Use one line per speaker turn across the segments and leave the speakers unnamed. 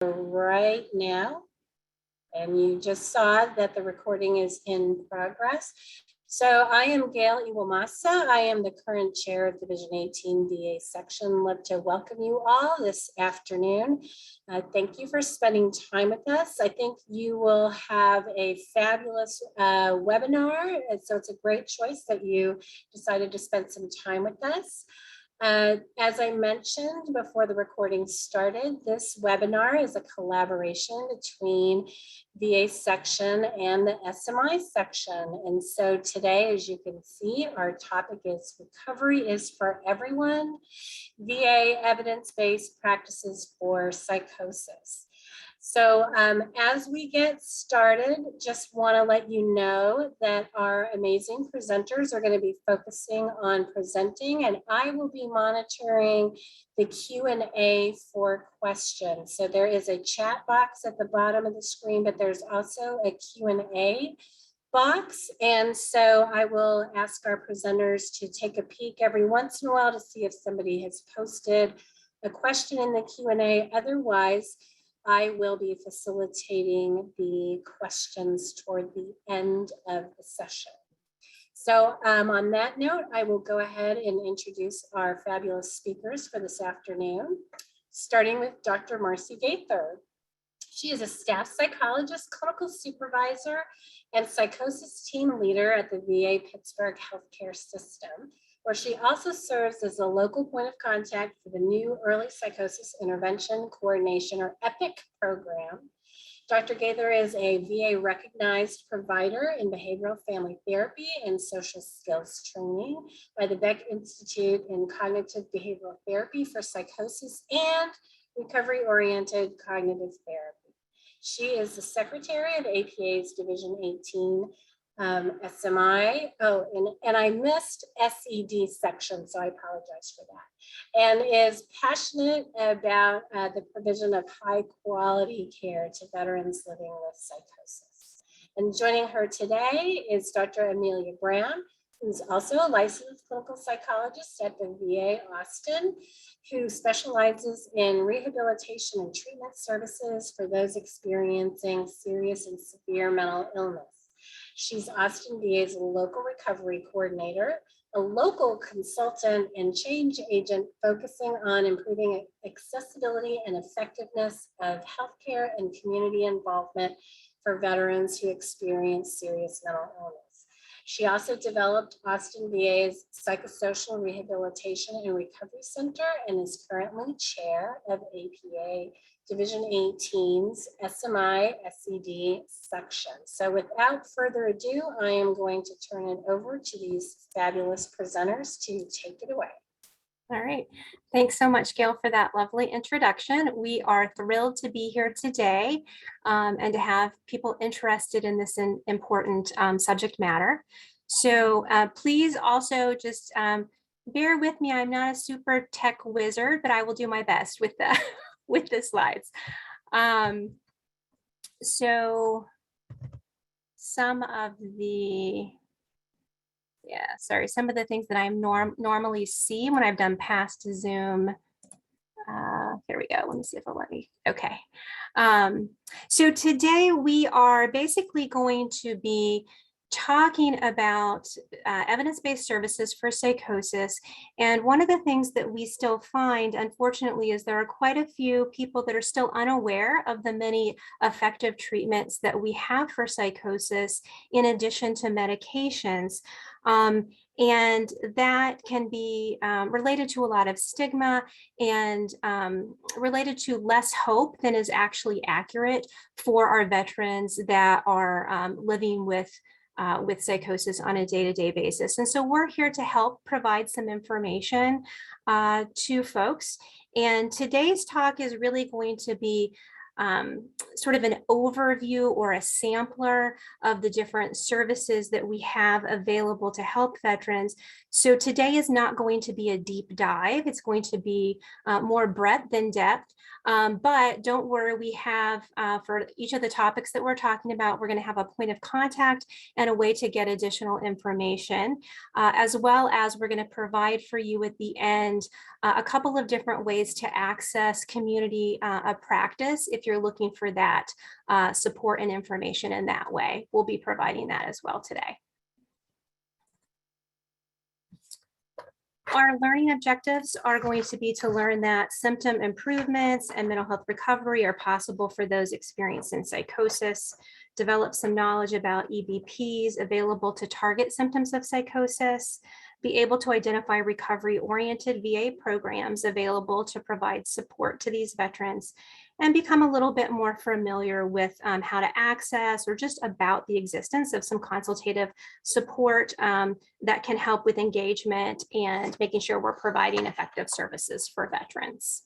right now, and you just saw that the recording is in progress. So I am Gail Iwamasa. I am the current chair of Division 18 VA section. Love to welcome you all this afternoon. Thank you for spending time with us. I think you will have a fabulous webinar, and so it's a great choice that you decided to spend some time with us. As I mentioned before the recording started, this webinar is a collaboration between VA section and the SMI section. And so today, as you can see, our topic is Recovery is for Everyone, VA Evidence-Based Practices for Psychosis. So as we get started, just want to let you know that our amazing presenters are going to be focusing on presenting, and I will be monitoring the Q&A for questions. So there is a chat box at the bottom of the screen, but there's also a Q&A box. And so I will ask our presenters to take a peek every once in a while to see if somebody has posted a question in the Q&A. Otherwise, I will be facilitating the questions toward the end of the session. So on that note, I will go ahead and introduce our fabulous speakers for this afternoon, starting with Dr. Marci Gaither. She is a staff psychologist, clinical supervisor, and psychosis team leader at the VA Pittsburgh healthcare system, where she also serves as a local point of contact for the new Early Psychosis Intervention Coordination, or EPIC program. Dr. Gaither is a VA recognized provider in behavioral family therapy and social skills training by the Beck Institute in Cognitive Behavioral Therapy for Psychosis and Recovery-Oriented Cognitive Therapy. She is the secretary of APA's Division 18 SMI. Oh, and I missed SED section, so I apologize for that. And is passionate about the provision of high quality care to veterans living with psychosis. And joining her today is Dr. Emilia Brown, who's also a licensed clinical psychologist at the VA Austin, who specializes in rehabilitation and treatment services for those experiencing serious and severe mental illness. She's Austin VA's local recovery coordinator, a local consultant and change agent focusing on improving accessibility and effectiveness of healthcare and community involvement for veterans who experience serious mental illness. She also developed Austin VA's Psychosocial Rehabilitation and Recovery Center and is currently chair of APA Division 18's SMI SED section. So without further ado, I am going to turn it over to these fabulous presenters to take it away.
All right. Thanks so much, Gail, for that lovely introduction. We are thrilled to be here today and to have people interested in this important subject matter. So please also just bear with me. I'm not a super tech wizard, but I will do my best with the with the slides. So some of the some of the things that I normally see when I've done past Zoom. Here we go. Let me see if it'll let me. Okay. So today we are basically going to be talking about evidence-based services for psychosis. And one of the things that we still find, unfortunately, is there are quite a few people that are still unaware of the many effective treatments that we have for psychosis, in addition to medications. And that can be related to a lot of stigma and related to less hope than is actually accurate for our veterans that are living with psychosis on a day-to-day basis. And so we're here to help provide some information to folks. And today's talk is really going to be sort of an overview or a sampler of the different services that we have available to help veterans. So today is not going to be a deep dive. It's going to be more breadth than depth. But don't worry, we have for each of the topics that we're talking about, we're going to have a point of contact and a way to get additional information, as well as we're going to provide for you at the end a couple of different ways to access community practice if if you're looking for that support and information in that way. We'll be providing that as well today. Our learning objectives are going to be to learn that symptom improvements and mental health recovery are possible for those experiencing psychosis, develop some knowledge about EVPs available to target symptoms of psychosis, be able to identify recovery-oriented VA programs available to provide support to these veterans, and become a little bit more familiar with how to access or just about the existence of some consultative support that can help with engagement and making sure we're providing effective services for veterans.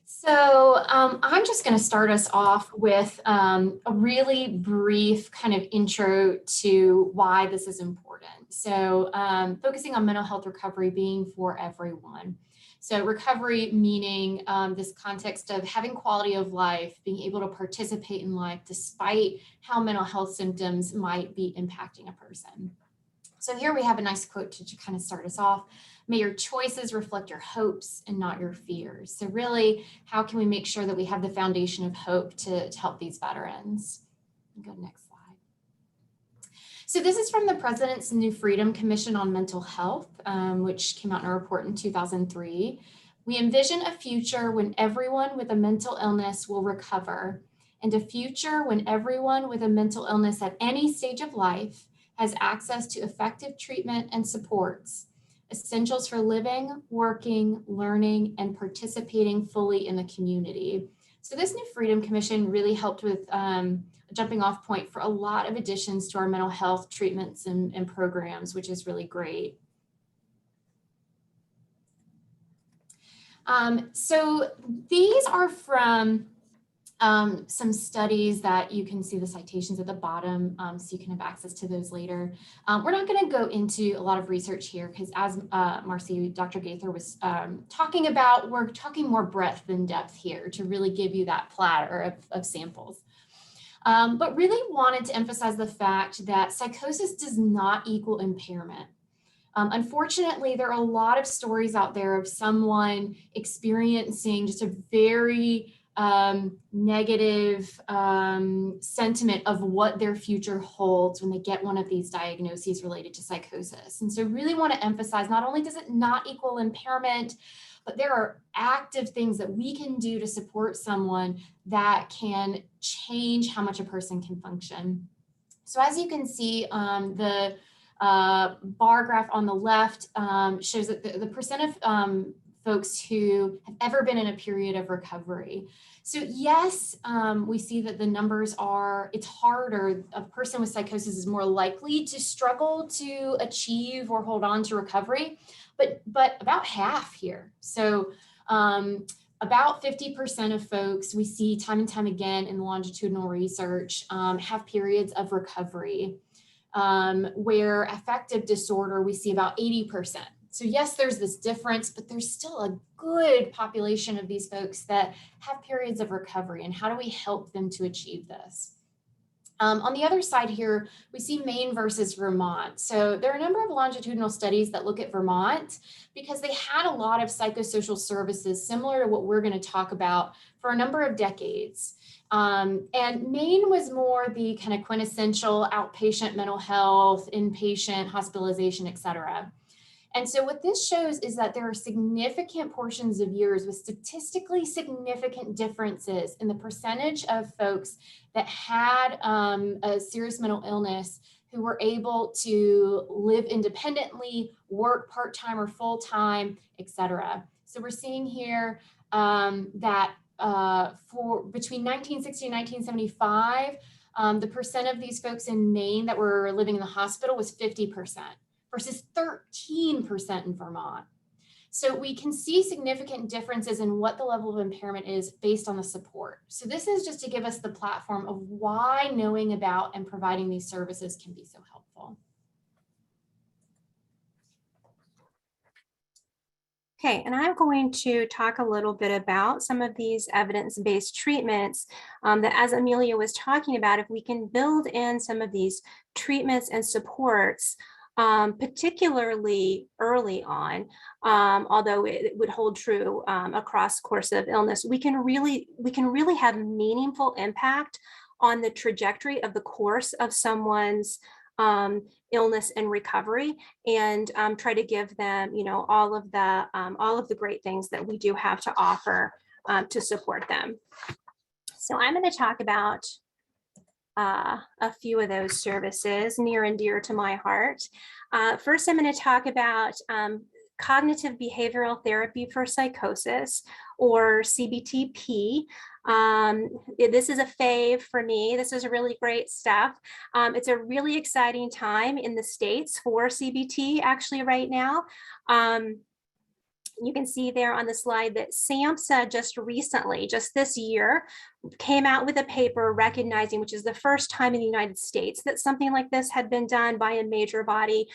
So I'm just going to start us off with a really brief kind of intro to why this is important. So focusing on mental health recovery being for everyone. So recovery meaning this context of having quality of life, being able to participate in life despite how mental health symptoms might be impacting a person. So here we have a nice quote to kind of start us off. May your choices reflect your hopes and not your fears. So really, how can we make sure that we have the foundation of hope to help these veterans? Go to next slide. So this is from the President's New Freedom Commission on Mental Health, which came out in a report in 2003. We envision a future when everyone with a mental illness will recover, and a future when everyone with a mental illness at any stage of life has access to effective treatment and supports, essentials for living, working, learning, and participating fully in the community. So this New Freedom Commission really helped with a jumping off point for a lot of additions to our mental health treatments and programs, which is really great. So these are from some studies that you can see the citations at the bottom, so you can have access to those later. We're not going to go into a lot of research here because as Marci, Dr. Gaither was talking about, we're talking more breadth than depth here to really give you that platter of samples. But really wanted to emphasize the fact that psychosis does not equal impairment. Unfortunately, there are a lot of stories out there of someone experiencing just a very negative sentiment of what their future holds when they get one of these diagnoses related to psychosis. And so really want to emphasize, not only does it not equal impairment, but there are active things that we can do to support someone that can change how much a person can function. So as you can see, the bar graph on the left shows that the percent of folks who have ever been in a period of recovery. So yes, we see that the numbers are, it's harder. A person with psychosis is more likely to struggle to achieve or hold on to recovery, but about half here. So about 50% of folks we see time and time again in longitudinal research have periods of recovery, where affective disorder we see about 80%. So yes, there's this difference, but there's still a good population of these folks that have periods of recovery. And how do we help them to achieve this? On the other side here, we see Maine versus Vermont. So there are a number of longitudinal studies that look at Vermont because they had a lot of psychosocial services similar to what we're going to talk about for a number of decades. And Maine was more the kind of quintessential outpatient mental health, inpatient hospitalization, et cetera. And so what this shows is that there are significant portions of years with statistically significant differences in the percentage of folks that had a serious mental illness who were able to live independently, work part-time or full-time, et cetera. So we're seeing here that for between 1960 and 1975, the percent of these folks in Maine that were living in the hospital was 50%. Versus 13% in Vermont. So we can see significant differences in what the level of impairment is based on the support. So this is just to give us the platform of why knowing about and providing these services can be so helpful.
Okay, and I'm going to talk a little bit about some of these evidence-based treatments that, as Emilia was talking about, if we can build in some of these treatments and supports, particularly early on, although it would hold true across course of illness, we can really have meaningful impact on the trajectory of the course of someone's illness and recovery, and try to give them, all of the great things that we do have to offer to support them. So I'm going to talk about a few of those services near and dear to my heart. First, I'm going to talk about cognitive behavioral therapy for psychosis, or CBTP. This is a fave for me. This is really great stuff. It's a really exciting time in the States for CBT actually right now. You can see there on the slide that SAMHSA just recently, just this year, came out with a paper recognizing, which is the first time in the United States that something like this had been done by a major body,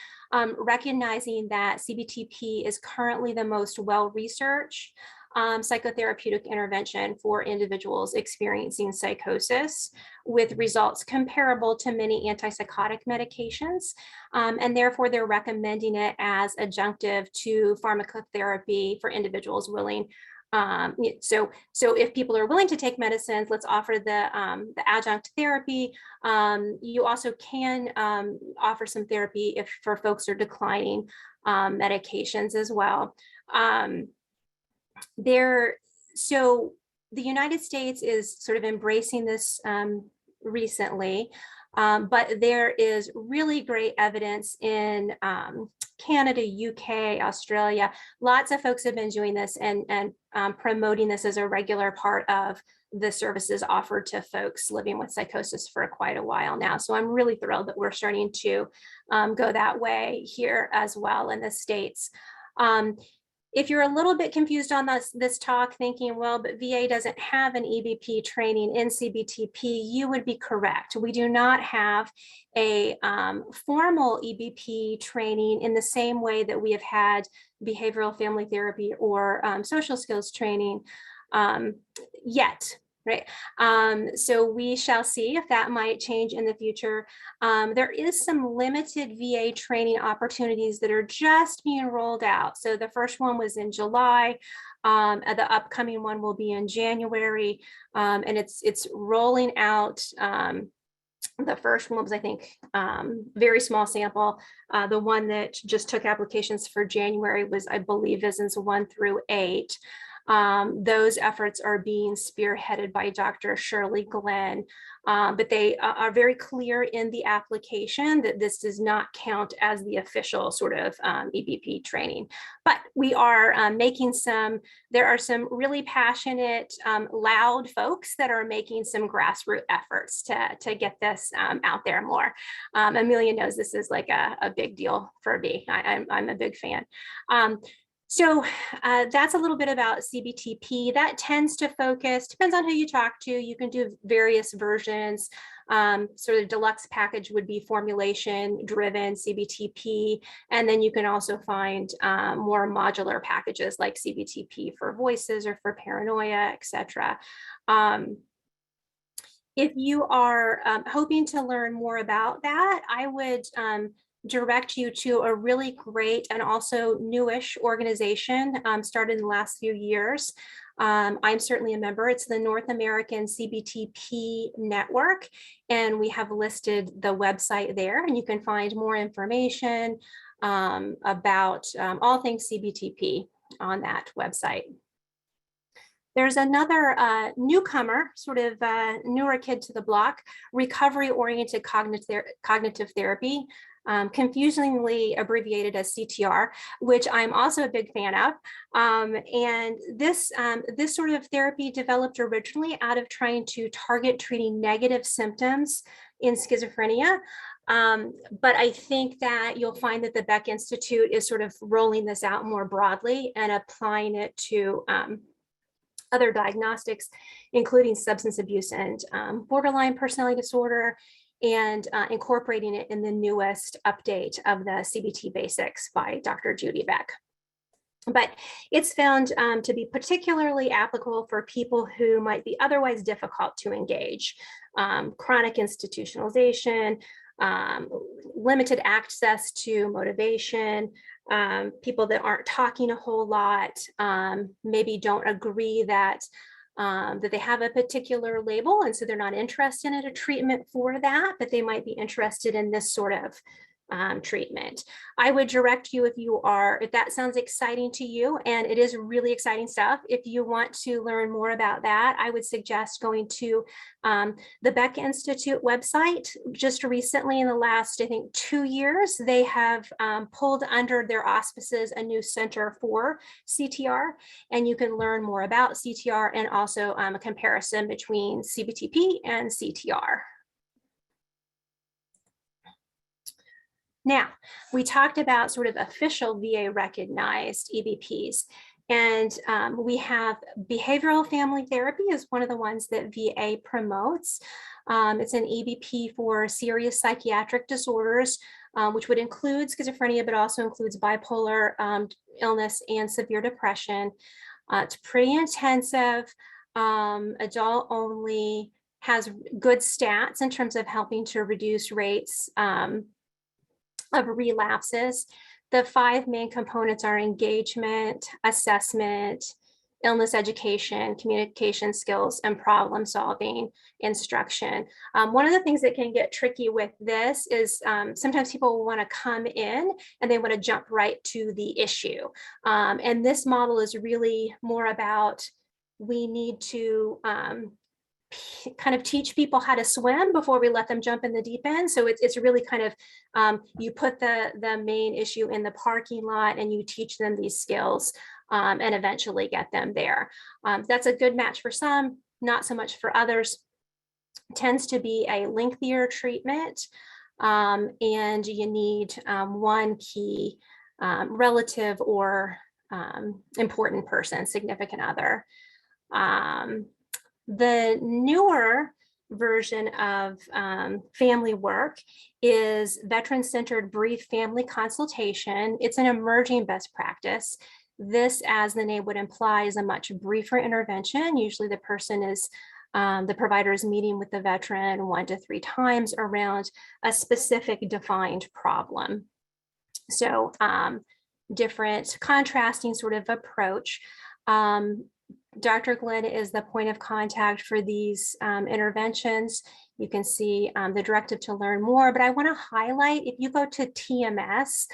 recognizing that CBTP is currently the most well-researched psychotherapeutic intervention for individuals experiencing psychosis, with results comparable to many antipsychotic medications. And therefore, they're recommending it as adjunctive to pharmacotherapy for individuals willing. So if people are willing to take medicines, let's offer the adjunct therapy. You also can offer some therapy if for folks are declining medications as well. So the United States is sort of embracing this recently, but there is really great evidence in Canada, UK, Australia. Lots of folks have been doing this and promoting this as a regular part of the services offered to folks living with psychosis for quite a while now. So I'm really thrilled that we're starting to go that way here as well in the States. If you're a little bit confused on this talk, thinking, well, but VA doesn't have an EBP training in CBTP, you would be correct. We do not have a formal EBP training in the same way that we have had behavioral family therapy or social skills training yet. Right. So we shall see if that might change in the future. There is some limited VA training opportunities that are just being rolled out. So the first one was in July. The upcoming one will be in January, and it's rolling out. The first one was, I think, very small sample. The one that just took applications for January was, I believe, Visits 1 through 8. Those efforts are being spearheaded by Dr. Shirley Glenn, but they are very clear in the application that this does not count as the official sort of EBP training. But we are making there are some really passionate, loud folks that are making some grassroots efforts to get this out there more. Emilia knows this is like a big deal for me. I'm a big fan. So that's a little bit about CBTP. That tends to focus, depends on who you talk to. You can do various versions. Sort of deluxe package would be formulation driven CBTP. And then you can also find more modular packages like CBTP for voices or for paranoia, etc. If you are hoping to learn more about that, I would direct you to a really great and also newish organization started in the last few years. I'm certainly a member. It's the North American CBTP Network, and we have listed the website there, and you can find more information about all things CBTP on that website. There's another newcomer, sort of newer kid to the block, recovery-oriented cognitive therapy, confusingly abbreviated as CTR, which I'm also a big fan of. And this sort of therapy developed originally out of trying to target treating negative symptoms in schizophrenia. But I think that you'll find that the Beck Institute is sort of rolling this out more broadly and applying it to other diagnostics, including substance abuse and borderline personality disorder, and incorporating it in the newest update of the CBT Basics by Dr. Judy Beck. But it's found to be particularly applicable for people who might be otherwise difficult to engage. Chronic institutionalization, limited access to motivation, people that aren't talking a whole lot, maybe don't agree that they have a particular label, and so they're not interested in a treatment for that, but they might be interested in this sort of treatment. I would direct you, if that sounds exciting to you, and it is really exciting stuff. If you want to learn more about that, I would suggest going to the Beck Institute website. Just recently, in the last, I think, 2 years, they have pulled under their auspices a new center for CTR, and you can learn more about CTR and also a comparison between CBTP and CTR. Now, we talked about sort of official VA recognized EBPs, and we have behavioral family therapy is one of the ones that VA promotes. It's an EBP for serious psychiatric disorders, which would include schizophrenia, but also includes bipolar illness and severe depression. It's pretty intensive, adult only, has good stats in terms of helping to reduce rates of relapses. The 5 main components are engagement, assessment, illness education, communication skills, and problem solving instruction. One of the things that can get tricky with this is sometimes people want to come in and they want to jump right to the issue. And this model is really more about, we need to kind of teach people how to swim before we let them jump in the deep end. So it's really kind of, you put the main issue in the parking lot and you teach them these skills and eventually get them there. That's a good match for some, not so much for others. Tends to be a lengthier treatment, and you need one key relative or important person, significant other. The newer version of family work is veteran-centered brief family consultation. It's an emerging best practice. This, as the name would imply, is a much briefer intervention. Usually the person is, the provider is meeting with the veteran 1 to 3 times around a specific defined problem. So different contrasting sort of approach. Dr. Glenn is the point of contact for these interventions. You can see the directive to learn more, but I want to highlight, if you go to TMS,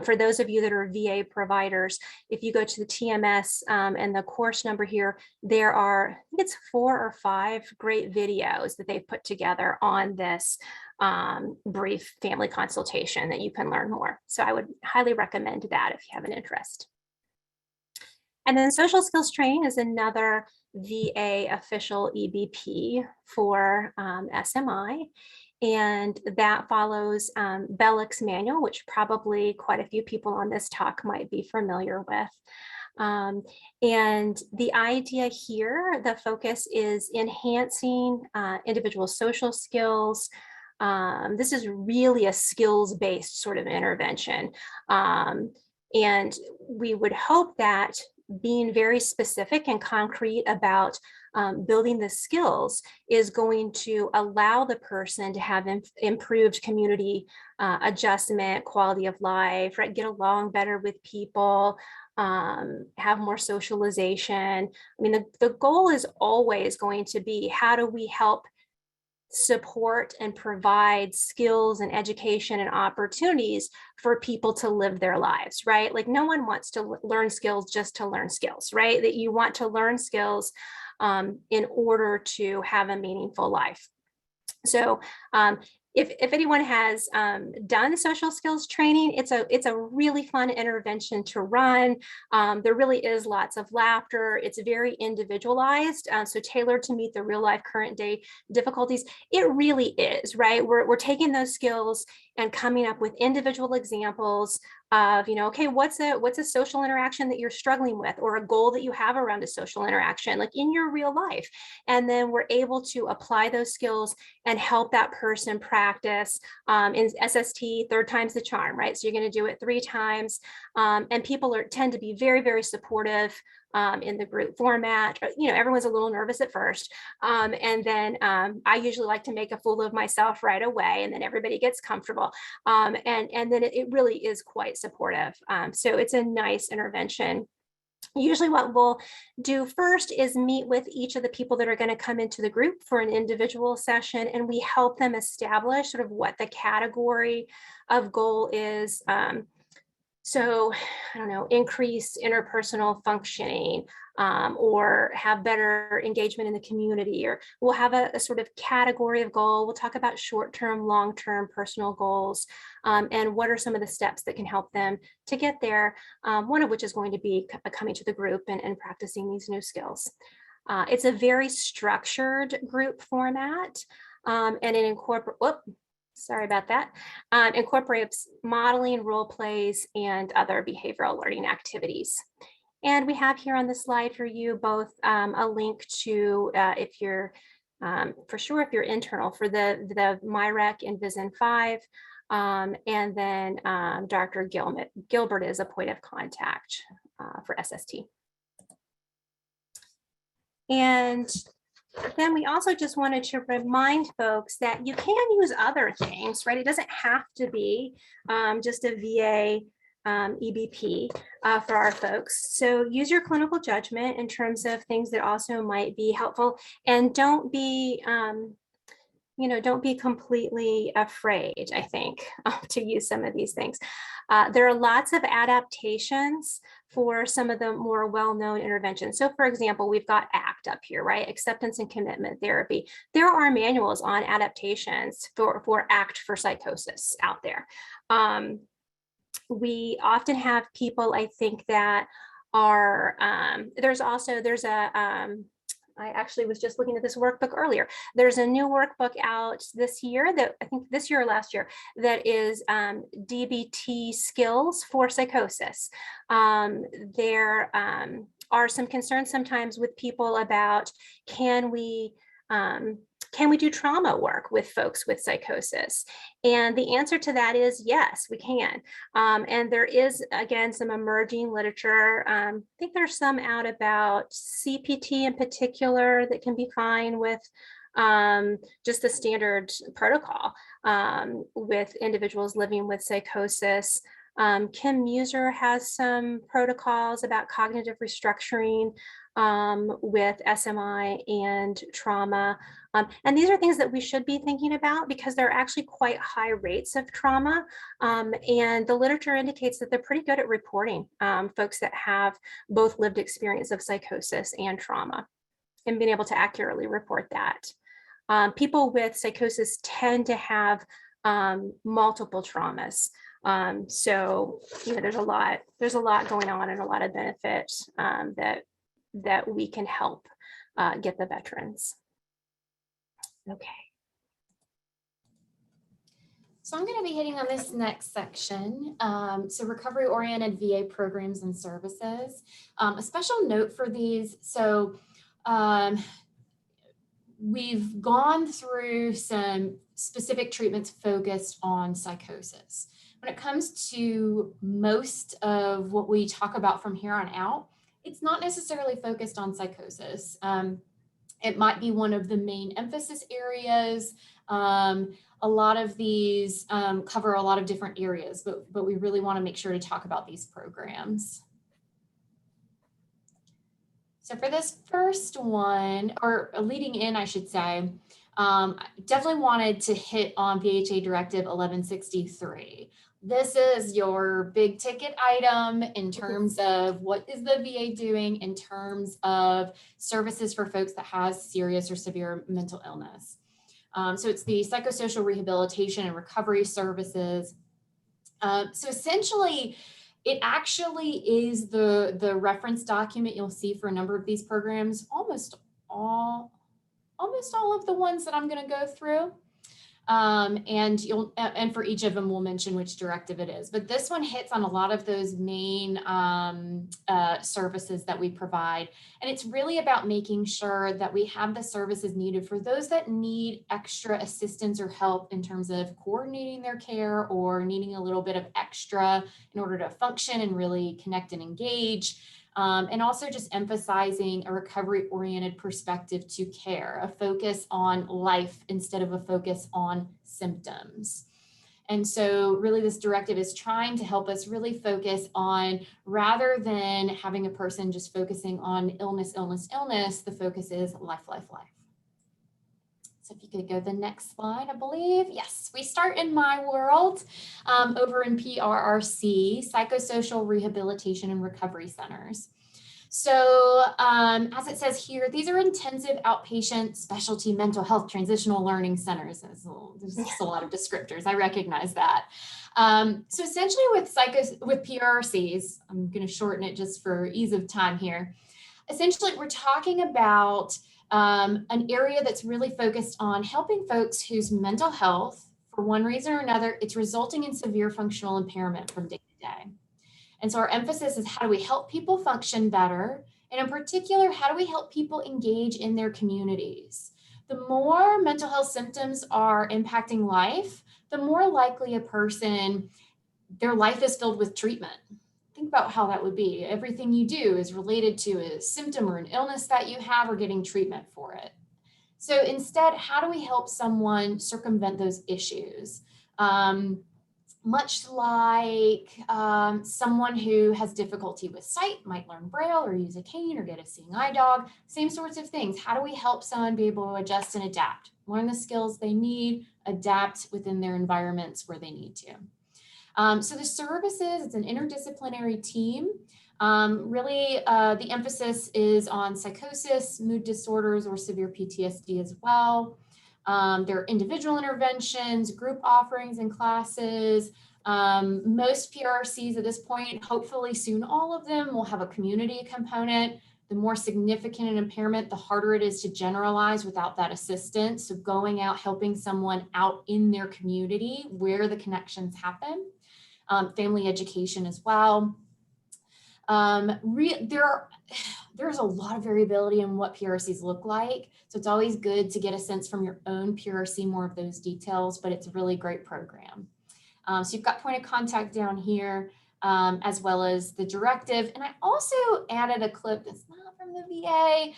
for those of you that are VA providers, if you go to the TMS and the course number here, there are, I think it's 4 or 5 great videos that they've put together on this brief family consultation that you can learn more. So I would highly recommend that if you have an interest. And then social skills training is another VA official EBP for SMI. And that follows Bellick's manual, which probably quite a few people on this talk might be familiar with. And the idea here, the focus is enhancing individual social skills. This is really a skills-based sort of intervention. And we would hope that being very specific and concrete about building the skills is going to allow the person to have improved community adjustment, quality of life, right? Get along better with people, have more socialization. I mean, the goal is always going to be, how do we help support and provide skills and education and opportunities for people to live their lives, right? Like, no one wants to learn skills just to learn skills, right? That you want to learn skills in order to have a meaningful life. So if anyone has done social skills training, it's a really fun intervention to run. There really is lots of laughter. It's very individualized, so tailored to meet the real life current day difficulties. It really is, right? We're taking those skills and coming up with individual examples of, you know, okay, what's a social interaction that you're struggling with, or a goal that you have around a social interaction, like in your real life. And then we're able to apply those skills and help that person practice in SST, 3rd time's the charm, right? So you're going to do it 3 times. And people tend to be very, very supportive in the group format. Everyone's a little nervous at first. And then I usually like to make a fool of myself right away, and then everybody gets comfortable. And then it really is quite supportive. So it's a nice intervention. Usually what we'll do first is meet with each of the people that are going to come into the group for an individual session, and we help them establish sort of what the category of goal is. So, I don't know, increase interpersonal functioning, or have better engagement in the community, or we'll have a sort of category of goal. We'll talk about short-term, long-term personal goals, and what are some of the steps that can help them to get there, one of which is going to be coming to the group and practicing these new skills. It's a very structured group format, and it incorporates, sorry about that, incorporates modeling, role plays, and other behavioral learning activities. And we have here on the slide for you both a link to, if you're, for sure, if you're internal, for the MyRec and Vision 5, and then Dr. Gilbert is a point of contact for SST. And then we also just wanted to remind folks that you can use other things, right? It doesn't have to be just a VA EBP for our folks. So use your clinical judgment in terms of things that also might be helpful, and don't be don't be completely afraid, I think, to use some of these things. There are lots of adaptations for some of the more well-known interventions. So for example, we've got ACT up here, right? Acceptance and commitment therapy. There are manuals on adaptations for ACT for psychosis out there. We often have people, I think, that are, there's a, I actually was just looking at this workbook earlier. There's a new workbook out this year, that I think this year or last year, that is DBT skills for psychosis. There are some concerns sometimes with people about, can we do trauma work with folks with psychosis? And the answer to that is yes, we can. And there is, again, some emerging literature. I think there's some out about CPT in particular that can be fine with just the standard protocol with individuals living with psychosis. Kim Muser has some protocols about cognitive restructuring with SMI and trauma. And these are things that we should be thinking about because there are actually quite high rates of trauma. And the literature indicates that they're pretty good at reporting folks that have both lived experience of psychosis and trauma, and being able to accurately report that. People with psychosis tend to have multiple traumas. So, there's a lot going on, and a lot of benefit that we can help get the veterans. Okay.
So I'm going to be hitting on this next section. So recovery-oriented VA programs and services. A special note for these. So we've gone through some specific treatments focused on psychosis. When it comes to most of what we talk about from here on out, it's not necessarily focused on psychosis. It might be one of the main emphasis areas. A lot of these cover a lot of different areas, but we really want to make sure to talk about these programs. So for this first one, or leading in, I should say, definitely wanted to hit on VHA Directive 1163. This is your big ticket item in terms of what is the VA doing in terms of services for folks that has serious or severe mental illness. So it's the psychosocial rehabilitation and recovery services. So essentially, it actually is the reference document you'll see for a number of these programs, almost all of the ones that I'm going to go through. And for each of them, we'll mention which directive it is. But this one hits on a lot of those main services that we provide. And it's really about making sure that we have the services needed for those that need extra assistance or help in terms of coordinating their care or needing a little bit of extra in order to function and really connect and engage. And also just emphasizing a recovery-oriented perspective to care, a focus on life instead of a focus on symptoms. And so really this directive is trying to help us really focus on, rather than having a person just focusing on illness, illness, illness, the focus is life, life, life. So if you could go to the next slide, I believe. Yes, we start in my world over in PRRC, Psychosocial Rehabilitation and Recovery Centers. So as it says here, these are intensive outpatient specialty mental health transitional learning centers. There's just a lot of descriptors. I recognize that. So essentially with PRRCs, I'm going to shorten it just for ease of time here. Essentially, we're talking about an area that's really focused on helping folks whose mental health, for one reason or another, it's resulting in severe functional impairment from day to day. And so our emphasis is, how do we help people function better? And in particular, how do we help people engage in their communities? The more mental health symptoms are impacting life, the more likely a person, their life is filled with treatment. Think about how that would be. Everything you do is related to a symptom or an illness that you have, or getting treatment for it. So instead, how do we help someone circumvent those issues? Much like someone who has difficulty with sight might learn Braille or use a cane or get a seeing eye dog, same sorts of things. How do we help someone be able to adjust and adapt, learn the skills they need, adapt within their environments where they need to? So the services, it's an interdisciplinary team. Really, the emphasis is on psychosis, mood disorders, or severe PTSD as well. There are individual interventions, group offerings and classes. Most PRCs at this point, hopefully soon all of them, will have a community component. The more significant an impairment, the harder it is to generalize without that assistance. So going out, helping someone out in their community where the connections happen. Family education as well. There's a lot of variability in what PRCs look like. So it's always good to get a sense from your own PRC, more of those details, but it's a really great program. So you've got point of contact down here, as well as the directive. And I also added a clip that's not from the VA,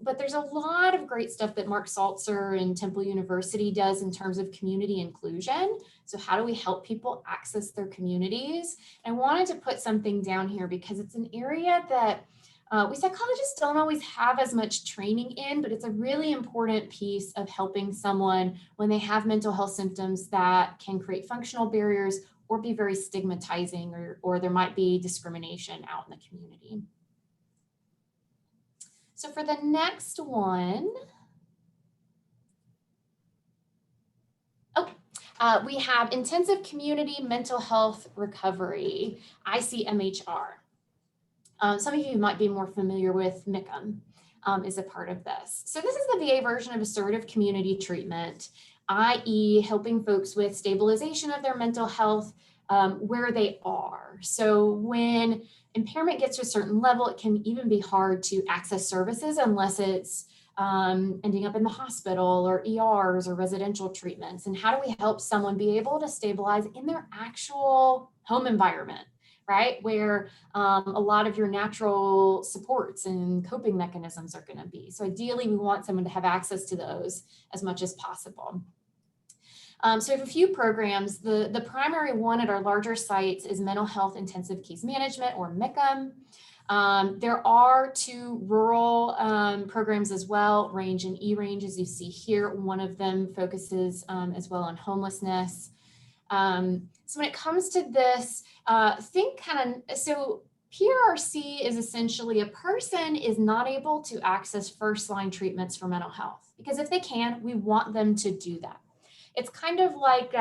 but there's a lot of great stuff that Mark Saltzer and Temple University does in terms of community inclusion. So how do we help people access their communities? And I wanted to put something down here because it's an area that we psychologists don't always have as much training in, but it's a really important piece of helping someone when they have mental health symptoms that can create functional barriers or be very stigmatizing, or there might be discrimination out in the community. So for the next one, we have intensive community mental health recovery, ICMHR. Some of you might be more familiar with MICM is a part of this. So this is the VA version of assertive community treatment, i.e. helping folks with stabilization of their mental health where they are. So when impairment gets to a certain level, it can even be hard to access services unless it's ending up in the hospital or ERs or residential treatments. And how do we help someone be able to stabilize in their actual home environment, right? Where a lot of your natural supports and coping mechanisms are going to be. So ideally, we want someone to have access to those as much as possible. So we have a few programs. The primary one at our larger sites is mental health intensive case management, or MICM. There are 2 rural programs as well, Range and E-Range, as you see here. One of them focuses as well on homelessness. So when it comes to this, so PRC is essentially a person is not able to access first-line treatments for mental health, because if they can, we want them to do that. It's kind of like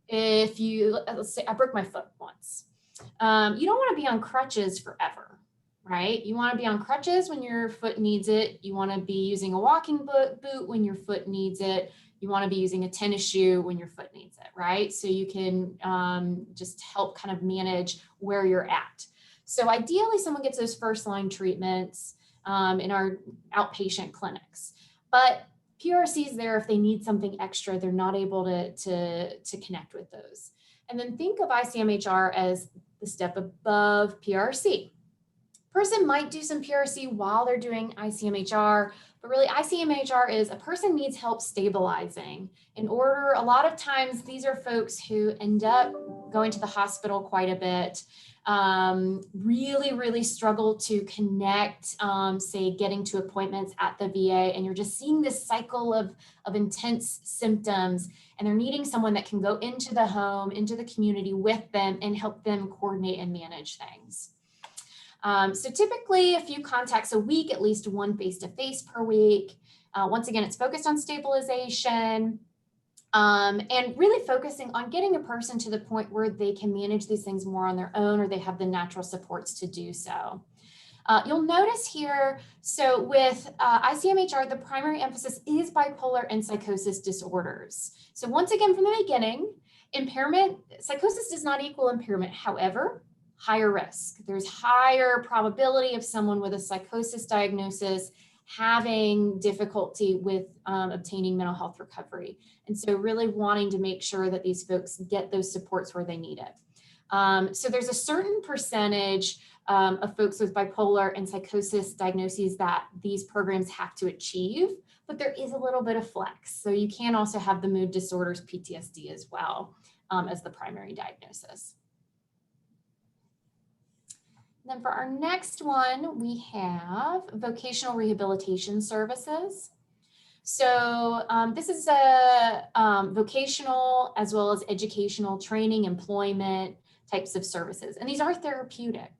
if you, let's say I broke my foot once. You don't want to be on crutches forever, right? You want to be on crutches when your foot needs it. You want to be using a walking boot when your foot needs it. You want to be using a tennis shoe when your foot needs it, right? So you can just help kind of manage where you're at. So ideally, someone gets those first-line treatments in our outpatient clinics. But PRC is there if they need something extra, they're not able to connect with those. And then think of ICMHR as the step above PRC. Person might do some PRC while they're doing ICMHR, but really ICMHR is a person needs help stabilizing. A lot of times these are folks who end up going to the hospital quite a bit, really struggle to connect, say getting to appointments at the VA, and you're just seeing this cycle of intense symptoms, and they're needing someone that can go into the home, into the community with them and help them coordinate and manage things. So typically a few contacts a week, at least one face-to-face per week. Once again, it's focused on stabilization, and really focusing on getting a person to the point where they can manage these things more on their own, or they have the natural supports to do so. You'll notice here, so with ICMHR, the primary emphasis is bipolar and psychosis disorders. So once again, from the beginning, psychosis does not equal impairment. However, higher risk. There's higher probability of someone with a psychosis diagnosis having difficulty with obtaining mental health recovery. And so really wanting to make sure that these folks get those supports where they need it. So there's a certain percentage of folks with bipolar and psychosis diagnoses that these programs have to achieve, but there is a little bit of flex. So you can also have the mood disorders, PTSD as well as the primary diagnosis. Then for our next one, we have vocational rehabilitation services. So this is a vocational as well as educational training, employment types of services, and these are therapeutic.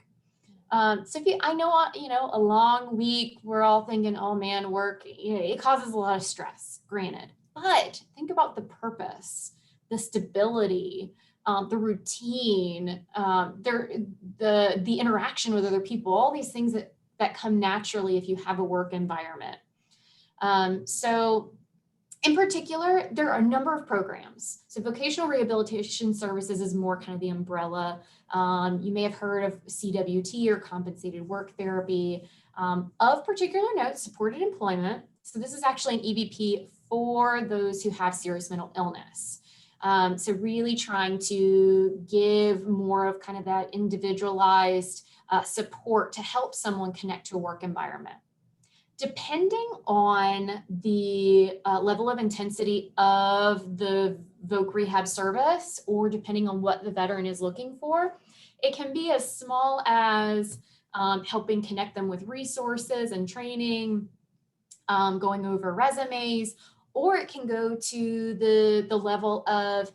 So I know, a long week, we're all thinking, oh man, work, it causes a lot of stress, granted, but think about the purpose, the stability, the routine, the interaction with other people, all these things that come naturally if you have a work environment. So in particular, there are a number of programs. So vocational rehabilitation services is more kind of the umbrella. You may have heard of CWT or compensated work therapy. Of particular note, supported employment. So this is actually an EVP for those who have serious mental illness. So really trying to give more of kind of that individualized support to help someone connect to a work environment. Depending on the level of intensity of the voc rehab service, or depending on what the veteran is looking for, it can be as small as helping connect them with resources and training, going over resumes, or it can go to the level of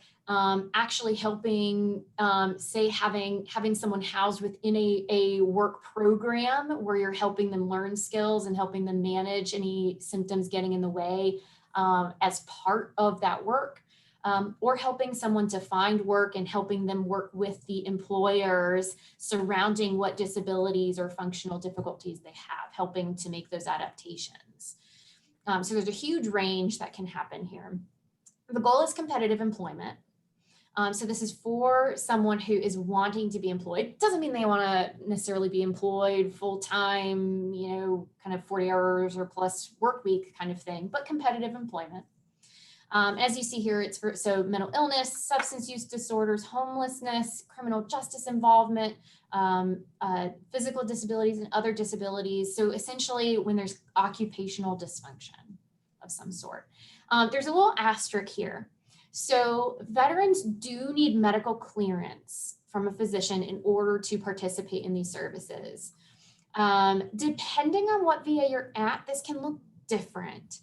actually helping, say, having someone housed within a work program where you're helping them learn skills and helping them manage any symptoms getting in the way as part of that work, or helping someone to find work and helping them work with the employers surrounding what disabilities or functional difficulties they have, helping to make those adaptations. So there's a huge range that can happen here. The goal is competitive employment. So this is for someone who is wanting to be employed. Doesn't mean they want to necessarily be employed full-time, kind of 40 hours or plus work week kind of thing, but competitive employment. As you see here, it's for mental illness, substance use disorders, homelessness, criminal justice involvement, physical disabilities and other disabilities. So essentially when there's occupational dysfunction of some sort. There's a little asterisk here. So veterans do need medical clearance from a physician in order to participate in these services. Depending on what VA you're at, this can look different.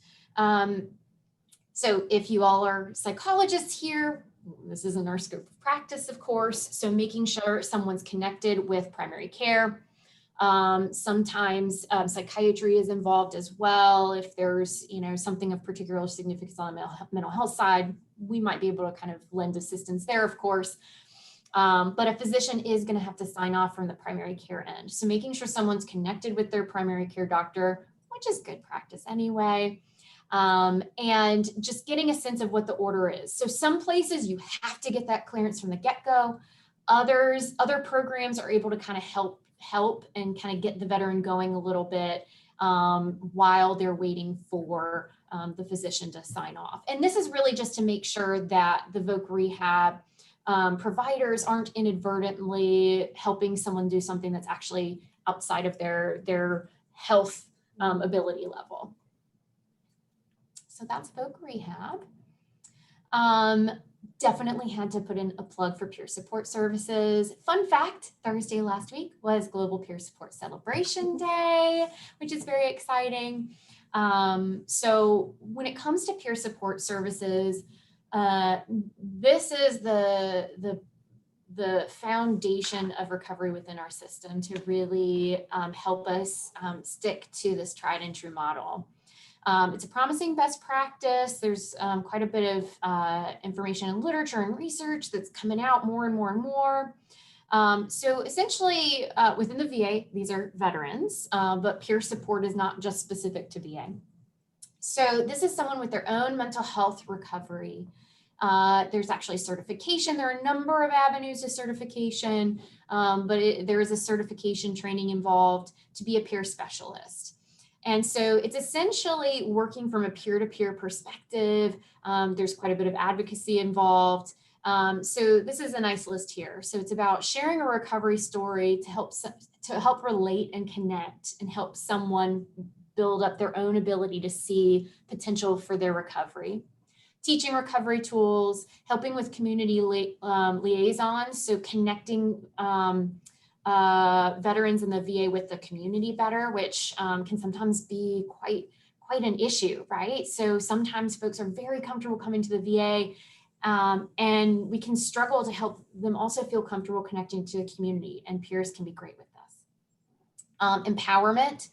So if you all are psychologists here, this isn't our scope of practice, of course. So making sure someone's connected with primary care. Sometimes psychiatry is involved as well. If there's, something of particular significance on the mental health side, we might be able to kind of lend assistance there, of course. But a physician is going to have to sign off from the primary care end. So making sure someone's connected with their primary care doctor, which is good practice anyway. And just getting a sense of what the order is. So some places you have to get that clearance from the get-go. Other programs are able to kind of help and kind of get the veteran going a little bit while they're waiting for the physician to sign off. And this is really just to make sure that the voc rehab providers aren't inadvertently helping someone do something that's actually outside of their health ability level. So that's Voc Rehab. Definitely had to put in a plug for peer support services. Fun fact, Thursday last week was Global Peer Support Celebration Day, which is very exciting. So when it comes to peer support services, this is the foundation of recovery within our system to really help us stick to this tried and true model. It's a promising best practice. There's quite a bit of information and literature and research that's coming out more and more and more. So essentially within the VA, these are veterans, but peer support is not just specific to VA. So this is someone with their own mental health recovery. There's actually certification. There are a number of avenues to certification, but there is a certification training involved to be a peer specialist. And so it's essentially working from a peer-to-peer perspective. There's quite a bit of advocacy involved. So this is a nice list here. So it's about sharing a recovery story to help relate and connect and help someone build up their own ability to see potential for their recovery. Teaching recovery tools, helping with community liaisons, so connecting veterans in the VA with the community better, which can sometimes be quite an issue, right? So sometimes folks are very comfortable coming to the VA, and we can struggle to help them also feel comfortable connecting to the community, and peers can be great with this. Empowerment.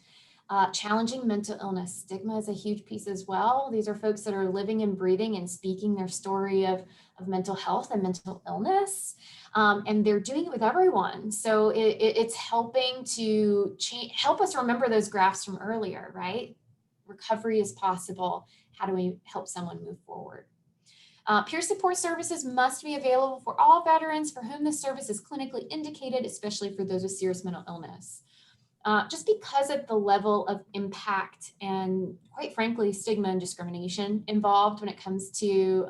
Challenging mental illness. Stigma is a huge piece as well. These are folks that are living and breathing and speaking their story of mental health and mental illness. And they're doing it with everyone. So it's helping to help us remember those graphs from earlier, right? Recovery is possible. How do we help someone move forward? Peer support services must be available for all veterans for whom this service is clinically indicated, especially for those with serious mental illness. Just because of the level of impact and, quite frankly, stigma and discrimination involved when it comes to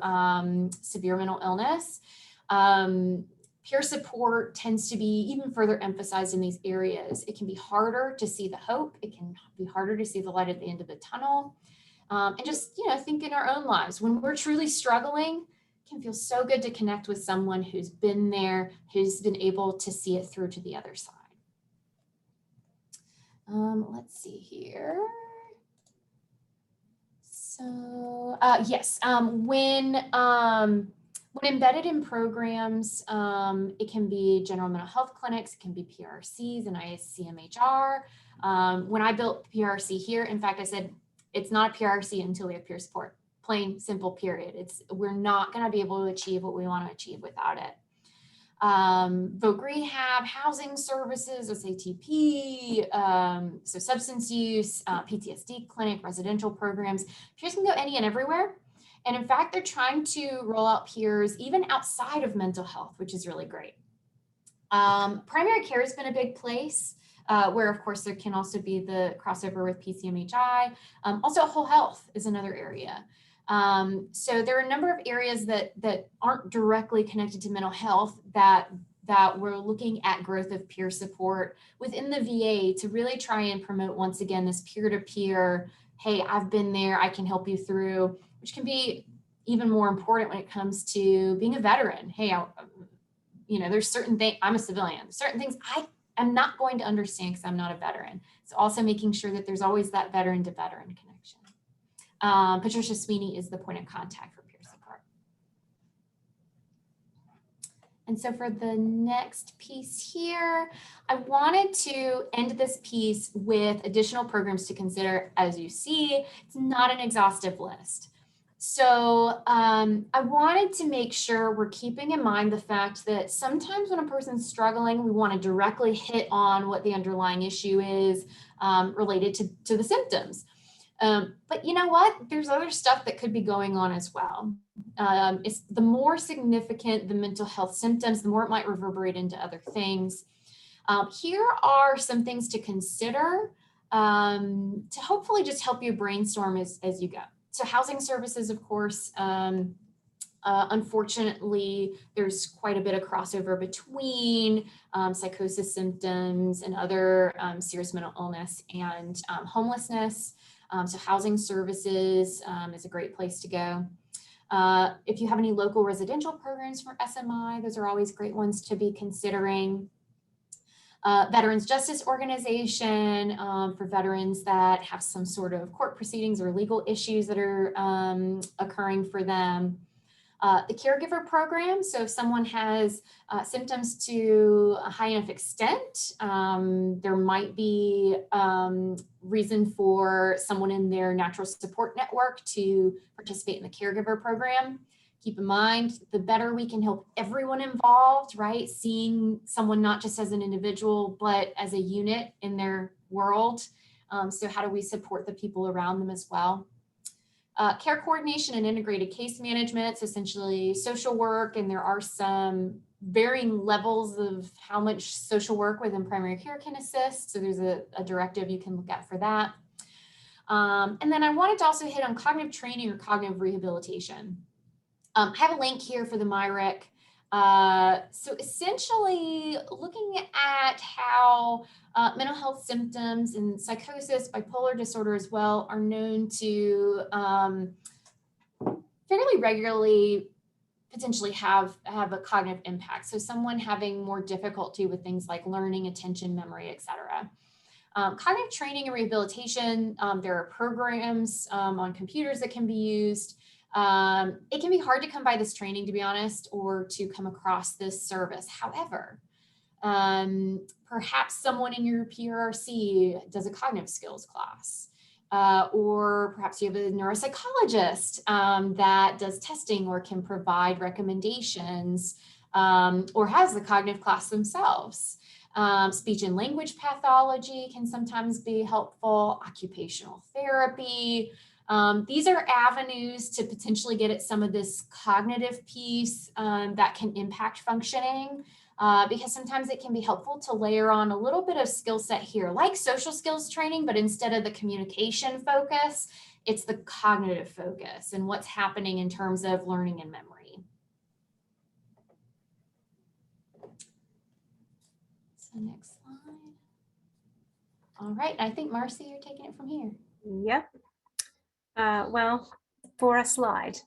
severe mental illness, peer support tends to be even further emphasized in these areas. It can be harder to see the hope. It can be harder to see the light at the end of the tunnel. And just, think in our own lives, when we're truly struggling, it can feel so good to connect with someone who's been there, who's been able to see it through to the other side. Let's see here. So yes, when embedded in programs, it can be general mental health clinics, it can be PRCs and ISCMHR. When I built PRC here, in fact, I said, it's not a PRC until we have peer support, plain simple period. We're not gonna be able to achieve what we wanna achieve without it. Voc Rehab, housing services, SATP, so substance use, PTSD clinic, residential programs. Peers can go any and everywhere. And in fact, they're trying to roll out peers even outside of mental health, which is really great. Primary care has been a big place where, of course, there can also be the crossover with PCMHI. Also, whole health is another area. So there are a number of areas that aren't directly connected to mental health that we're looking at growth of peer support within the VA to really try and promote, once again, this peer-to-peer, hey, I've been there, I can help you through, which can be even more important when it comes to being a veteran. Hey, there's certain things, I'm a civilian, certain things I am not going to understand because I'm not a veteran. So also making sure that there's always that veteran to veteran connection. Patricia Sweeney is the point of contact for peer support. And so for the next piece here, I wanted to end this piece with additional programs to consider. As you see, it's not an exhaustive list. So I wanted to make sure we're keeping in mind the fact that sometimes when a person's struggling, we want to directly hit on what the underlying issue is related to the symptoms. But you know what? There's other stuff that could be going on as well. It's the more significant the mental health symptoms, the more it might reverberate into other things. Here are some things to consider to hopefully just help you brainstorm as you go. So housing services, of course, Unfortunately, there's quite a bit of crossover between psychosis symptoms and other serious mental illness and homelessness. So housing services is a great place to go. If you have any local residential programs for SMI, those are always great ones to be considering. Veterans Justice Organization for veterans that have some sort of court proceedings or legal issues that are occurring for them. The caregiver program, so if someone has symptoms to a high enough extent, there might be reason for someone in their natural support network to participate in the caregiver program. Keep in mind, the better we can help everyone involved, right? Seeing someone not just as an individual, but as a unit in their world. So how do we support the people around them as well? Care coordination and integrated case management, so essentially social work, and there are some varying levels of how much social work within primary care can assist. So there's a directive you can look at for that. And then I wanted to also hit on cognitive training or cognitive rehabilitation. I have a link here for the MyRec. So essentially looking at how mental health symptoms and psychosis, bipolar disorder as well, are known to fairly regularly potentially have a cognitive impact. So someone having more difficulty with things like learning, attention, memory, etc. Cognitive training and rehabilitation, there are programs on computers that can be used. It can be hard to come by this training, to be honest, or to come across this service. However, perhaps someone in your PRRC does a cognitive skills class, or perhaps you have a neuropsychologist that does testing or can provide recommendations, or has the cognitive class themselves. Speech and language pathology can sometimes be helpful, occupational therapy. These are avenues to potentially get at some of this cognitive piece that can impact functioning, because sometimes it can be helpful to layer on a little bit of skill set here, like social skills training, but instead of the communication focus, it's the cognitive focus and what's happening in terms of learning and memory. So next slide. All right, I think Marci, you're taking it from here.
Yep. Well, for a slide,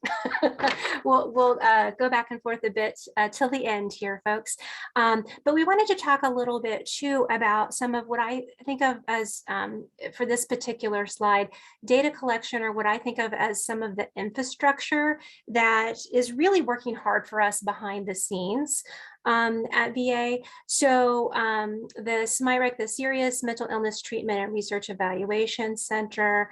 we'll go back and forth a bit till the end here, folks. But we wanted to talk a little bit too about some of what I think of as, for this particular slide, data collection, or what I think of as some of the infrastructure that is really working hard for us behind the scenes at VA. So the SMIREC, the Serious Mental Illness Treatment and Research Evaluation Center,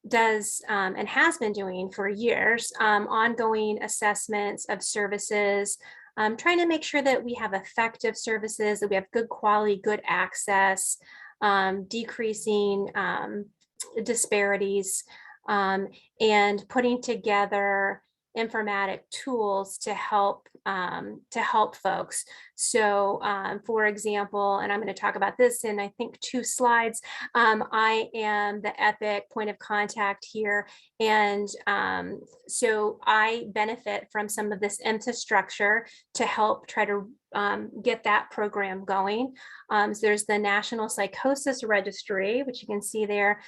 does and has been doing for years ongoing assessments of services, trying to make sure that we have effective services, that we have good quality, good access, decreasing disparities, and putting together informatic tools to help folks. So for example, and I'm going to talk about this in I think 2 slides, I am the EPIC point of contact here, and so I benefit from some of this infrastructure to help try to get that program going. So there's the National Psychosis Registry, which you can see there.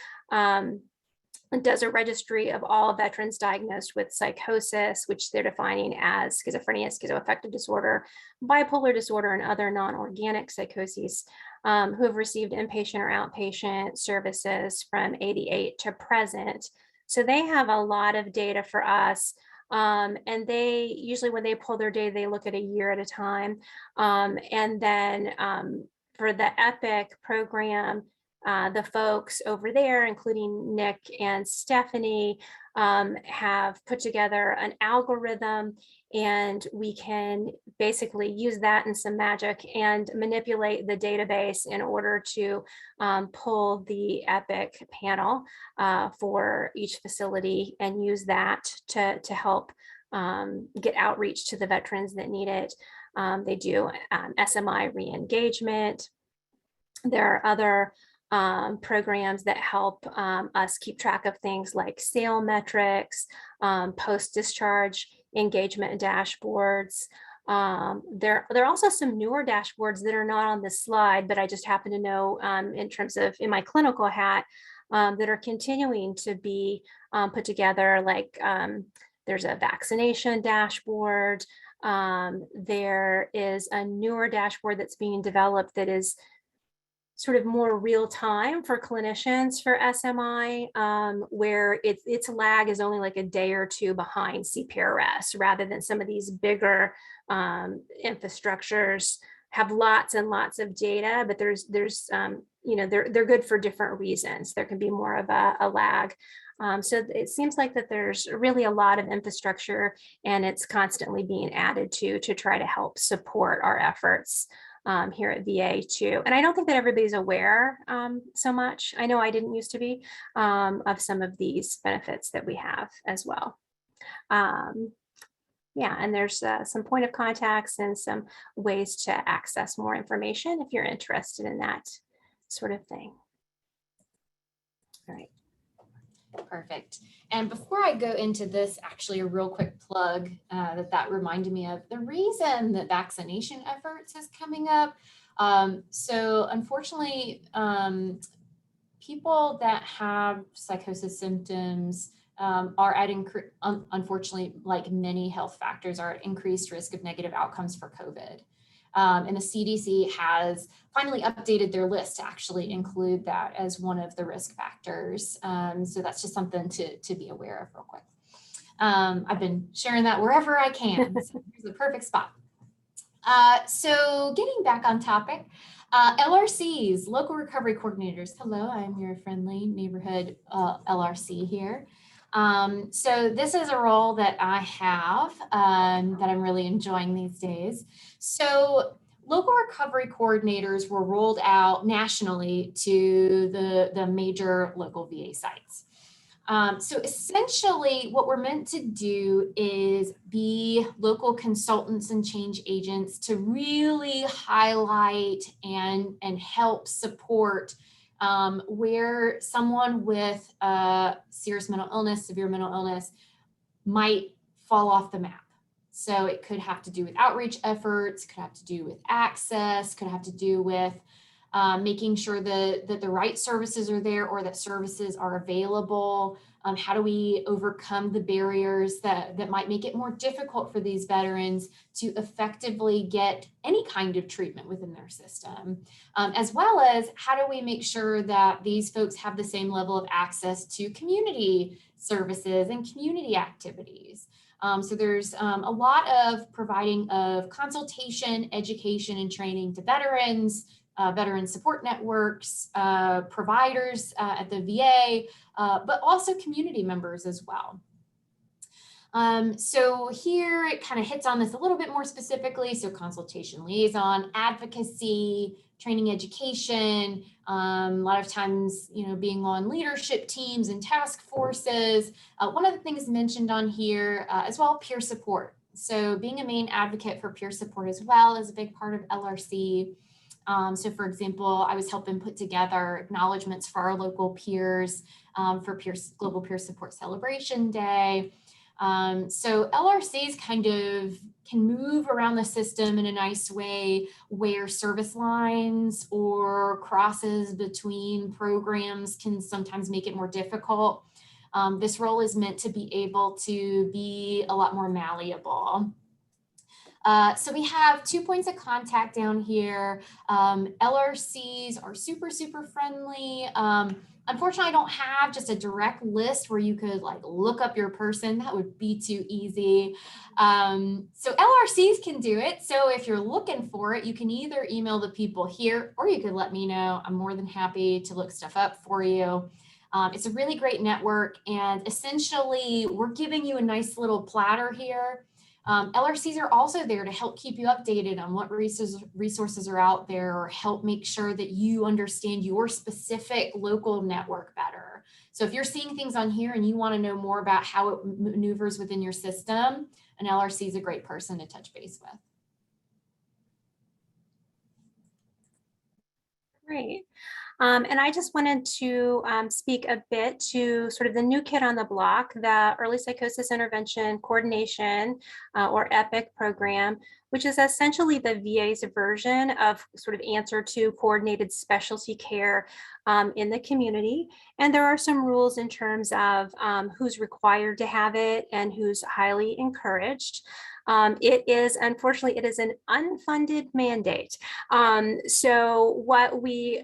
It does a registry of all veterans diagnosed with psychosis, which they're defining as schizophrenia, schizoaffective disorder, bipolar disorder, and other non-organic psychoses, who have received inpatient or outpatient services from 88 to present. So they have a lot of data for us. And they usually, when they pull their data, they look at a year at a time. And then for the EPIC program, the folks over there, including Nick and Stephanie, have put together an algorithm, and we can basically use that and some magic and manipulate the database in order to pull the EPIC panel for each facility and use that to help get outreach to the veterans that need it. They do SMI re-engagement. There are other programs that help us keep track of things like sale metrics, post-discharge engagement dashboards. There are also some newer dashboards that are not on this slide, but I just happen to know in terms of in my clinical hat that are continuing to be put together, like there's a vaccination dashboard. There is a newer dashboard that's being developed that is sort of more real time for clinicians for SMI, where its lag is only like a day or two behind CPRS, rather than some of these bigger infrastructures have lots and lots of data, but there's you know, they're good for different reasons. There can be more of a lag. So it seems like that there's really a lot of infrastructure, and it's constantly being added to try to help support our efforts here at VA too. And I don't think that everybody's aware so much. I know I didn't used to be of some of these benefits that we have as well. Yeah, and there's some point of contacts and some ways to access more information if you're interested in that sort of thing. All right.
Perfect. And before I go into this, actually a real quick plug that reminded me of the reason that vaccination efforts is coming up. So unfortunately, people that have psychosis symptoms are at, unfortunately, like many health factors, are at increased risk of negative outcomes for COVID. And the CDC has finally updated their list to actually include that as one of the risk factors. So that's just something to be aware of real quick. I've been sharing that wherever I can. So here's the perfect spot. So getting back on topic, LRCs, local recovery coordinators. Hello, I'm your friendly neighborhood LRC here. So this is a role that I have that I'm really enjoying these days. So local recovery coordinators were rolled out nationally to the major local VA sites. So essentially what we're meant to do is be local consultants and change agents to really highlight and help support where someone with serious mental illness, severe mental illness might fall off the map. So it could have to do with outreach efforts, could have to do with access, could have to do with making sure that the right services are there or that services are available. How do we overcome the barriers that might make it more difficult for these veterans to effectively get any kind of treatment within their system, as well as how do we make sure that these folks have the same level of access to community services and community activities. So there's a lot of providing of consultation, education, and training to veterans, veteran support networks, providers at the VA, but also community members as well. So here it kind of hits on this a little bit more specifically. So consultation, liaison, advocacy, training, education, a lot of times, you know, being on leadership teams and task forces. One of the things mentioned on here as well, peer support. So being a main advocate for peer support as well is a big part of LRC. So for example, I was helping put together acknowledgements for our local peers for Global Peer Support Celebration Day. So LRCs kind of can move around the system in a nice way where service lines or crosses between programs can sometimes make it more difficult. This role is meant to be able to be a lot more malleable. So we have 2 points of contact down here. LRCs are super, super friendly. Unfortunately, I don't have just a direct list where you could like look up your person. That would be too easy. So LRCs can do it. So if you're looking for it, you can either email the people here or you could let me know. I'm more than happy to look stuff up for you. It's a really great network. And essentially, we're giving you a nice little platter here. LRCs are also there to help keep you updated on what resources are out there or help make sure that you understand your specific local network better. So if you're seeing things on here and you want to know more about how it maneuvers within your system, an LRC is a great person to touch base with.
Great. And I just wanted to speak a bit to sort of the new kid on the block, the Early Psychosis Intervention Coordination or EPIC program, which is essentially the VA's version of sort of answer to coordinated specialty care in the community. And there are some rules in terms of who's required to have it and who's highly encouraged. Unfortunately, it is an unfunded mandate. So what we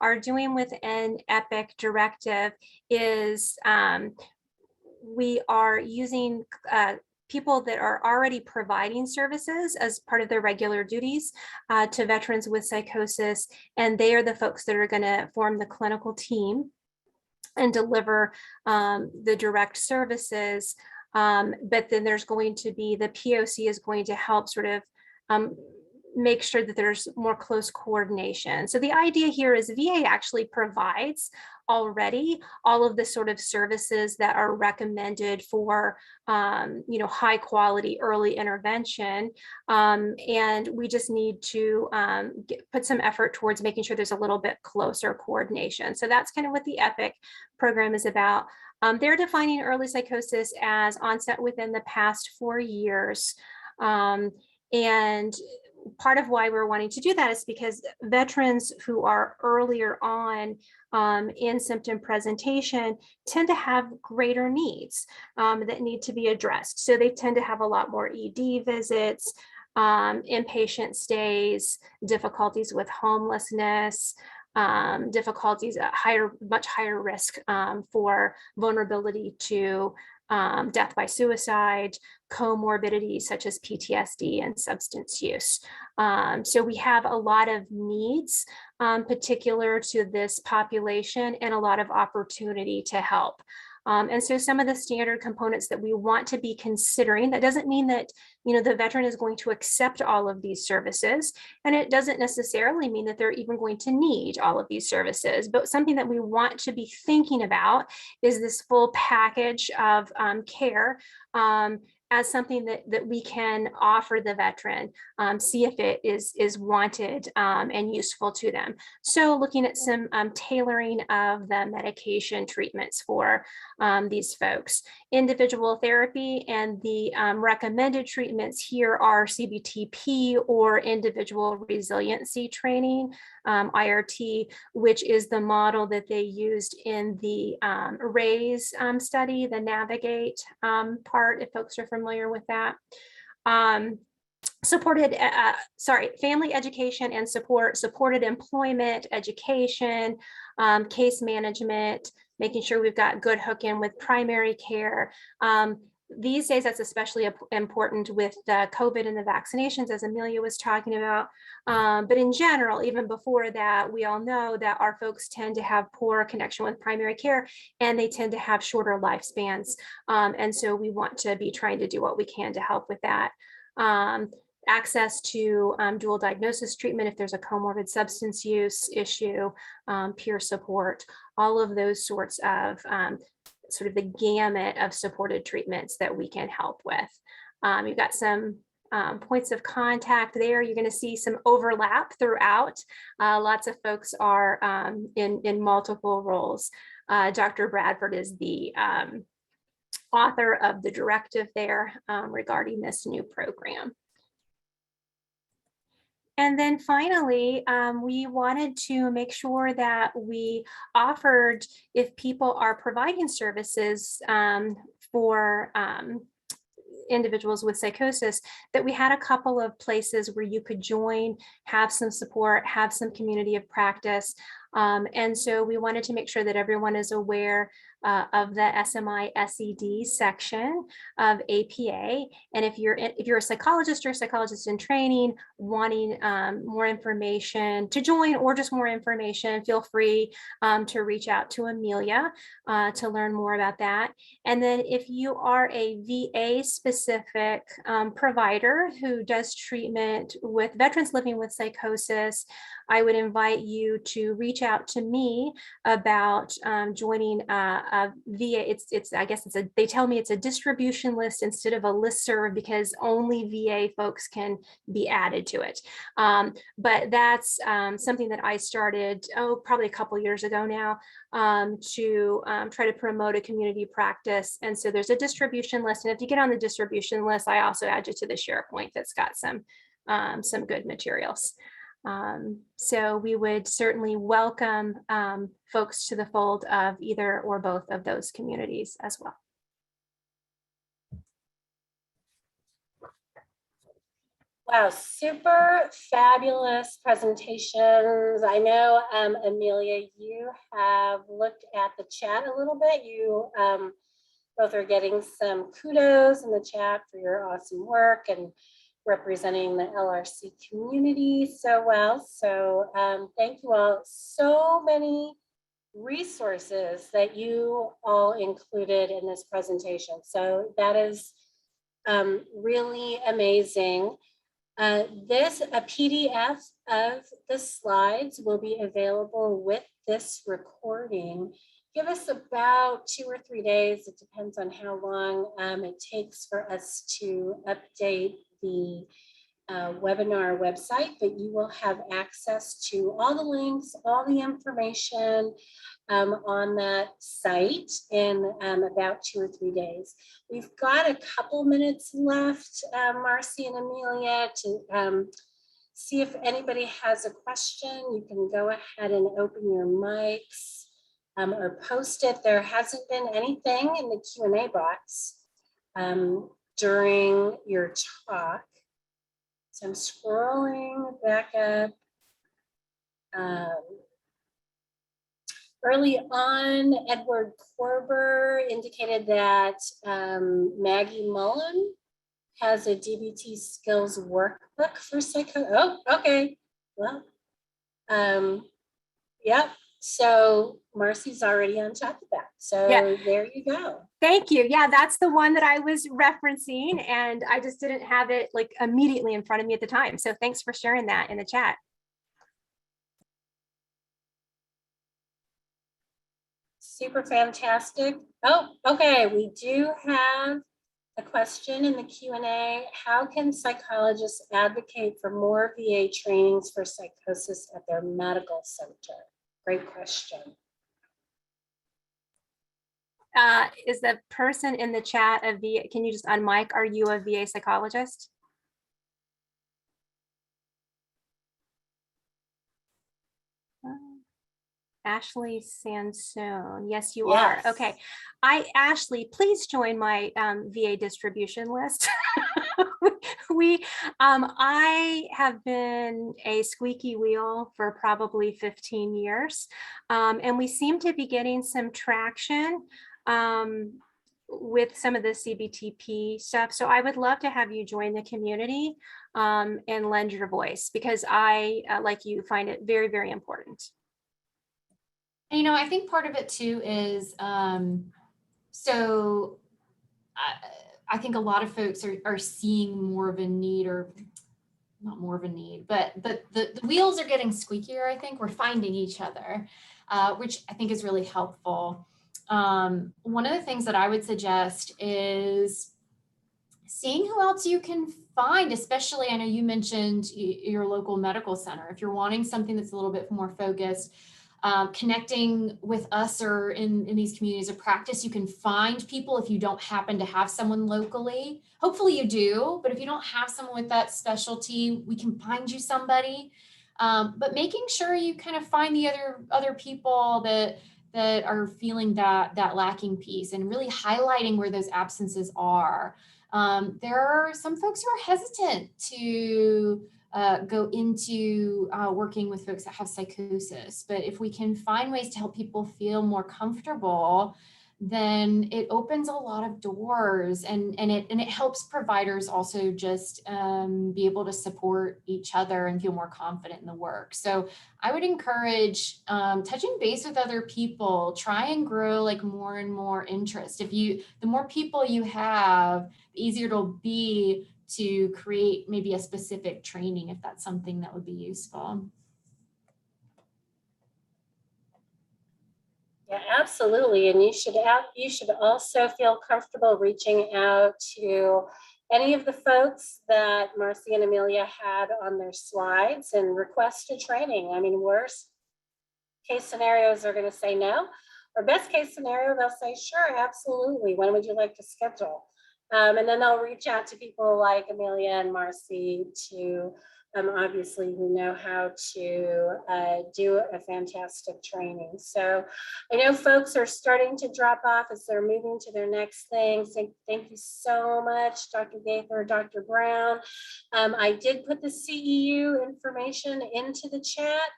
are doing with an EPIC directive is we are using people that are already providing services as part of their regular duties to veterans with psychosis, and they are the folks that are going to form the clinical team and deliver the direct services. But then there's going to be, the POC is going to help sort of make sure that there's more close coordination. So the idea here is VA actually provides already all of the sort of services that are recommended for high quality early intervention. And we just need to put some effort towards making sure there's a little bit closer coordination. So that's kind of what the EPIC program is about. They're defining early psychosis as onset within the past 4 years. And part of why we're wanting to do that is because veterans who are earlier on in symptom presentation tend to have greater needs that need to be addressed. So they tend to have a lot more ED visits, inpatient stays, difficulties with homelessness, difficulties at much higher risk for vulnerability to death by suicide, comorbidities such as PTSD and substance use. So we have a lot of needs particular to this population and a lot of opportunity to help. And so some of the standard components that we want to be considering, that doesn't mean that the veteran is going to accept all of these services, and it doesn't necessarily mean that they're even going to need all of these services, but something that we want to be thinking about is this full package of care as something that we can offer the veteran, see if it is wanted and useful to them. So looking at some tailoring of the medication treatments for these folks. Individual therapy and the recommended treatments here are CBTP or individual resiliency training, IRT, which is the model that they used in the RAISE study, the Navigate part, if folks are familiar with that. Family education and support, supported employment, education, case management, making sure we've got good hook in with primary care. These days, that's especially important with the COVID and the vaccinations, as Emilia was talking about. But in general, even before that, we all know that our folks tend to have poor connection with primary care, and they tend to have shorter lifespans. And so we want to be trying to do what we can to help with that. Access to dual diagnosis treatment if there's a comorbid substance use issue, peer support, all of those sorts of sort of the gamut of supported treatments that we can help with. You've got some points of contact there. You're going to see some overlap throughout. Lots of folks are in multiple roles. Dr. Bradford is the author of the directive there regarding this new program. And then finally, we wanted to make sure that we offered, if people are providing services for individuals with psychosis, that we had a couple of places where you could join, have some support, have some community of practice. And so we wanted to make sure that everyone is aware of the SMI SED section of APA. And if you're a psychologist or a psychologist in training, wanting more information to join or just more information, feel free to reach out to Emilia to learn more about that. And then if you are a VA specific provider who does treatment with veterans living with psychosis, I would invite you to reach out to me about joining a VA. I guess they tell me it's a distribution list instead of a listserv because only VA folks can be added to it. But that's something that I started, probably a couple years ago now, to try to promote a community practice. And so there's a distribution list. And if you get on the distribution list, I also add you to the SharePoint that's got some good materials. So we would certainly welcome folks to the fold of either or both of those communities as well.
Wow, super fabulous presentations. I know, Emilia, you have looked at the chat a little bit. You both are getting some kudos in the chat for your awesome work and representing the LRC community so well. So thank you all. So many resources that you all included in this presentation. So that is really amazing. A PDF of the slides will be available with this recording. Give us about 2 or 3 days. It depends on how long it takes for us to update the webinar website, but you will have access to all the links, all the information on that site in about 2 or 3 days. We've got a couple minutes left, Marci and Emilia, to see if anybody has a question. You can go ahead and open your mics or post it. There hasn't been anything in the Q&A box during your talk. So I'm scrolling back up. Early on, Edward Korber indicated that Maggie Mullen has a DBT skills workbook for oh, okay. Well, yep. So Marci's already on top of that. So yeah. There you go.
Thank you. Yeah, that's the one that I was referencing, and I just didn't have it like immediately in front of me at the time. So thanks for sharing that in the chat.
Super fantastic. Oh, okay. We do have a question in the Q&A. How can psychologists advocate for more VA trainings for psychosis at their medical center? Great question.
Is the person in the chat a VA? Can you just unmic? Are you a VA psychologist? Ashley Sansone. Yes, you are. Okay. Ashley, please join my VA distribution list. I have been a squeaky wheel for probably 15 years. And we seem to be getting some traction with some of the CBTP stuff. So I would love to have you join the community and lend your voice, because I, like you, find it very, very important.
And, you know, I think part of it too is, I think a lot of folks are seeing more of a need, or not more of a need, but the wheels are getting squeakier. I think we're finding each other, which I think is really helpful. One of the things that I would suggest is seeing who else you can find, especially, I know you mentioned your local medical center. If you're wanting something that's a little bit more focused, connecting with us or in these communities of practice, you can find people if you don't happen to have someone locally. Hopefully you do, but if you don't have someone with that specialty, we can find you somebody. But making sure you kind of find the other people that are feeling that lacking piece, and really highlighting where those absences are. There are some folks who are hesitant to go into working with folks that have psychosis. But if we can find ways to help people feel more comfortable, then it opens a lot of doors, and it helps providers also just be able to support each other and feel more confident in the work. So I would encourage touching base with other people, try and grow like more and more interest. The more people you have, the easier it'll be to create maybe a specific training, if that's something that would be useful.
Yeah, absolutely. And you should also feel comfortable reaching out to any of the folks that Marci and Emilia had on their slides and request a training. I mean, worst case scenarios are going to say no, or best case scenario, they'll say, sure, absolutely. When would you like to schedule? And then they'll reach out to people like Emilia and Marci to obviously who know how to do a fantastic training. So I know folks are starting to drop off as they're moving to their next thing. So thank you so much, Dr. Gaither, Dr. Brown. I did put the CEU information into the chat.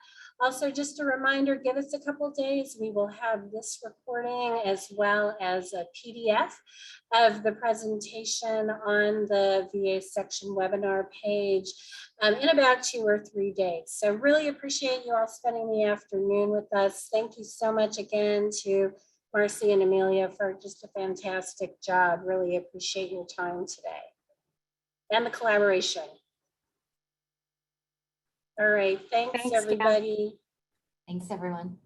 Also, just a reminder, give us a couple days. We will have this recording as well as a PDF of the presentation on the VA section webinar page in about 2 or 3 days. So really appreciate you all spending the afternoon with us. Thank you so much again to Marci and Emilia for just a fantastic job. Really appreciate your time today and the collaboration. All right, thanks
Thanks, Gail.
everybody.
Thanks, everyone.